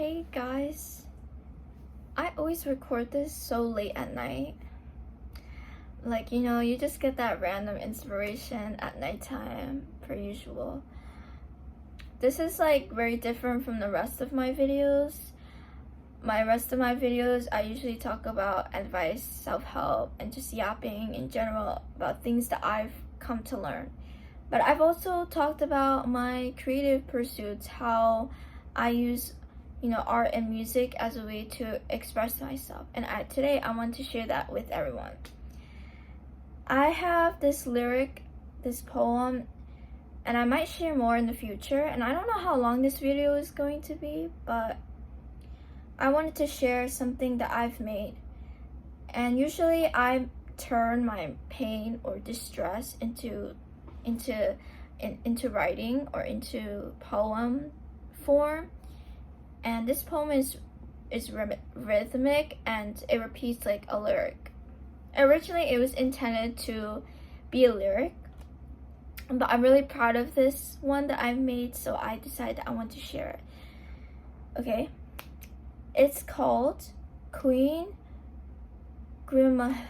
Hey guys, I always record this so late at night. Like, you just get that random inspiration at nighttime, per usual. This is like very different from the rest of my videos. I usually talk about advice, self-help, and just yapping in general about things that I've come to learn. But I've also talked about my creative pursuits, how I use art and music as a way to express myself. And today I want to share that with everyone. I have this poem, and I might share more in the future. And I don't know how long this video is going to be, but I wanted to share something that I've made. And usually I turn my pain or distress into writing or into poem form. And this poem is rhythmic, and it repeats like a lyric. Originally it was intended to be a lyric, but I'm really proud of this one that I've made, so I decided that I want to share it. Okay, it's called Queen Grimhilda.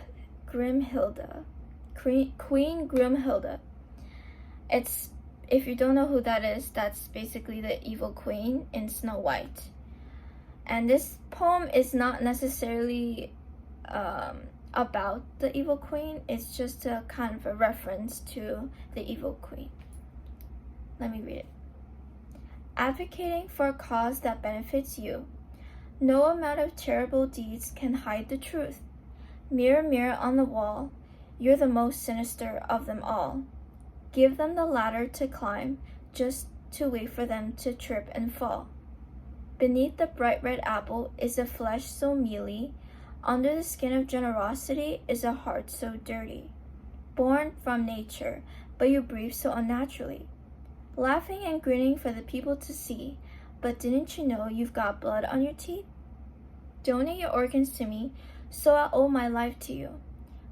Queen Grimhilda. It's, if you don't know who that is, that's basically the evil queen in Snow White. And this poem is not necessarily about the evil queen. It's just a kind of a reference to the evil queen. Let me read it. Advocating for a cause that benefits you. No amount of terrible deeds can hide the truth. Mirror, mirror on the wall, you're the most sinister of them all. Give them the ladder to climb, just to wait for them to trip and fall. Beneath the bright red apple is a flesh so mealy. Under the skin of generosity is a heart so dirty. Born from nature, but you breathe so unnaturally. Laughing and grinning for the people to see, but didn't you know you've got blood on your teeth? Donate your organs to me, so I owe my life to you.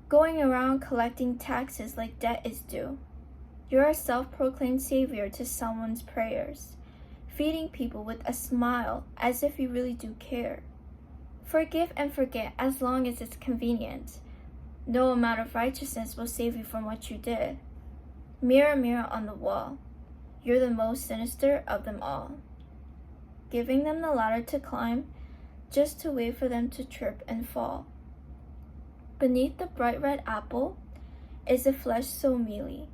Going around collecting taxes like debt is due. You're a self-proclaimed savior to someone's prayers, feeding people with a smile as if you really do care. Forgive and forget as long as it's convenient. No amount of righteousness will save you from what you did. Mirror, mirror on the wall, you're the most sinister of them all. Giving them the ladder to climb, just to wait for them to trip and fall. Beneath the bright red apple is a flesh so mealy.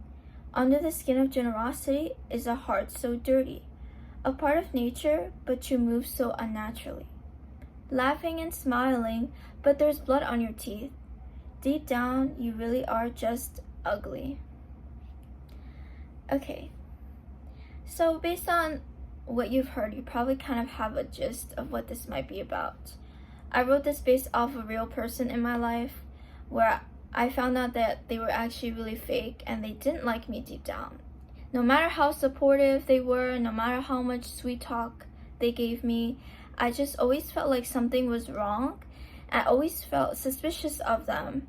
Under the skin of generosity is a heart so dirty. A part of nature, but you move so unnaturally. Laughing and smiling, but there's blood on your teeth. Deep down, you really are just ugly. Okay, so based on what you've heard, you probably kind of have a gist of what this might be about. I wrote this based off a real person in my life, where I found out that they were actually really fake and they didn't like me deep down. No matter how supportive they were, no matter how much sweet talk they gave me, I just always felt like something was wrong. I always felt suspicious of them.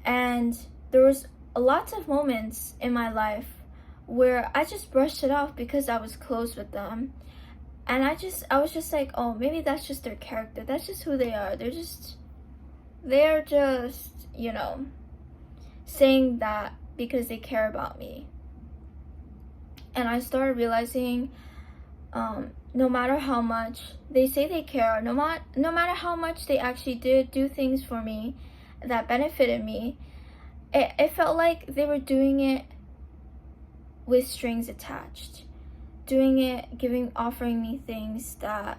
And there was lots of moments in my life where I just brushed it off because I was close with them. And I was just like, oh, maybe that's just their character. That's just who they are. They're just saying that because they care about me. And I started realizing, no matter how much they say they care, no matter how much they actually did do things for me that benefited me, it felt like they were doing it with strings attached. Offering me things that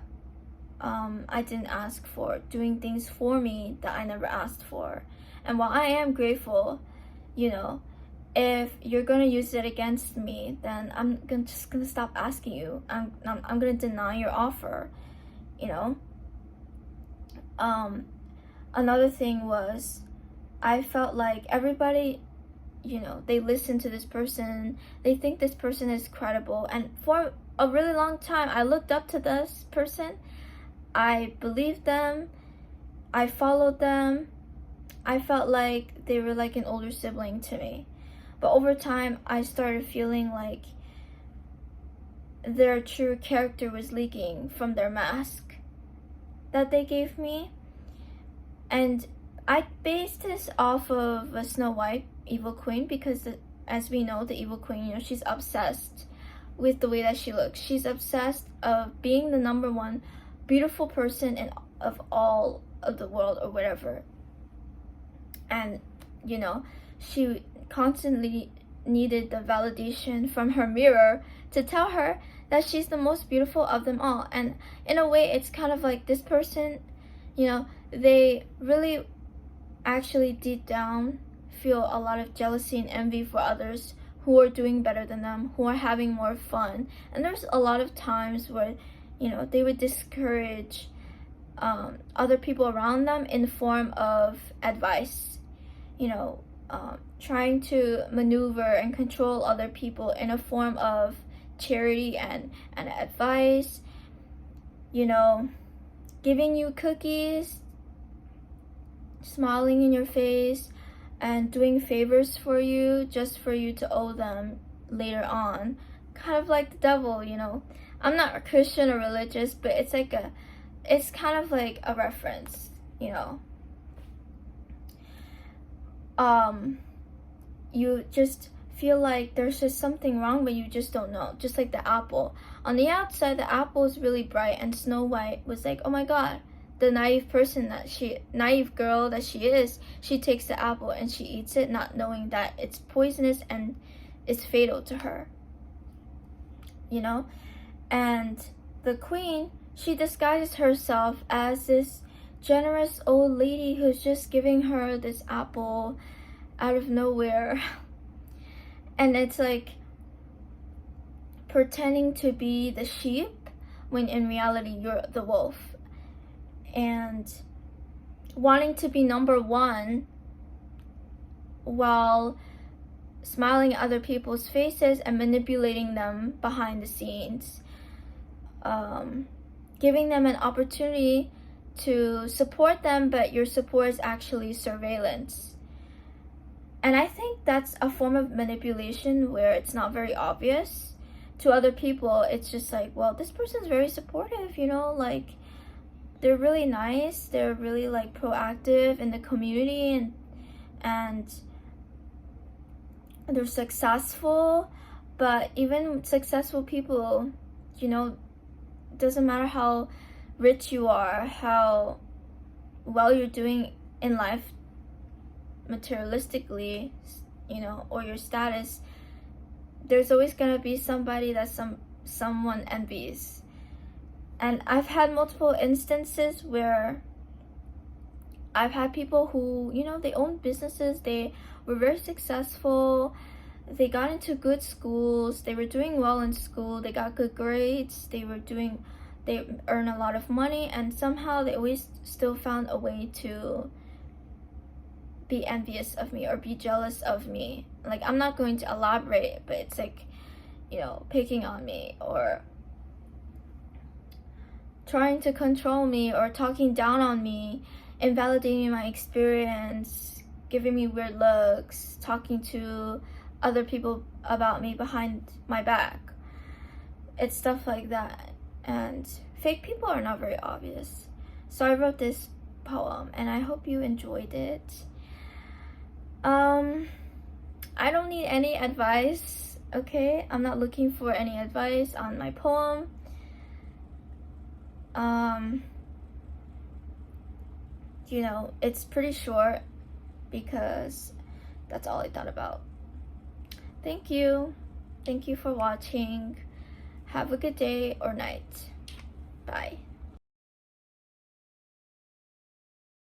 I didn't ask for, doing things for me that I never asked for. And while I am grateful, if you're gonna use it against me, then I'm just gonna stop asking you. I'm gonna deny your offer. Another thing was, I felt like everybody, they listen to this person, they think this person is credible, and for a really long time I looked up to this person. I believed them, I followed them. I felt like they were like an older sibling to me. But over time, I started feeling like their true character was leaking from their mask that they gave me. And I based this off of a Snow White evil queen because as we know, the evil queen, you know, she's obsessed with the way that she looks. She's obsessed of being the number one beautiful person in of all of the world or whatever. And you know, she constantly needed the validation from her mirror to tell her that she's the most beautiful of them all. And in a way, it's kind of like this person, you know, they really actually deep down feel a lot of jealousy and envy for others who are doing better than them, who are having more fun. And there's a lot of times where, you know, they would discourage other people around them in the form of advice, you know, trying to maneuver and control other people in a form of charity and advice, you know, giving you cookies, smiling in your face, and doing favors for you just for you to owe them later on. Kind of like the devil, you know. I'm not a Christian or religious, but it's like it's kind of like a reference, you know. You just feel like there's just something wrong, but you just don't know. Just like the apple. On the outside, the apple is really bright, and Snow White was like, oh my god, the naive girl that she is, she takes the apple and she eats it, not knowing that it's poisonous and it's fatal to her. You know? And the queen, she disguises herself as this generous old lady who's just giving her this apple out of nowhere. And it's like pretending to be the sheep when in reality you're the wolf. And wanting to be number one while smiling at other people's faces and manipulating them behind the scenes. Giving them an opportunity to support them, but your support is actually surveillance. And I think that's a form of manipulation where it's not very obvious. To other people, it's just like, well, this person's very supportive, you know, like, they're really nice, they're really, like, proactive in the community, and they're successful. But even successful people, you know, doesn't matter how rich you are, how well you're doing in life materialistically, you know, or your status, there's always gonna be somebody that someone envies. And I've had multiple instances where I've had people who, you know, they own businesses, they were very successful, they got into good schools, they were doing well in school, they got good grades, they earn a lot of money, and somehow they always still found a way to be envious of me or be jealous of me. Like, I'm not going to elaborate, but it's like, you know, picking on me or trying to control me or talking down on me, invalidating my experience, giving me weird looks, talking to other people about me behind my back. It's stuff like that. And fake people are not very obvious. So I wrote this poem and I hope you enjoyed it. I don't need any advice, okay? I'm not looking for any advice on my poem. You know, it's pretty short because that's all I thought about. Thank you. Thank you for watching. Have a good day or night. Bye.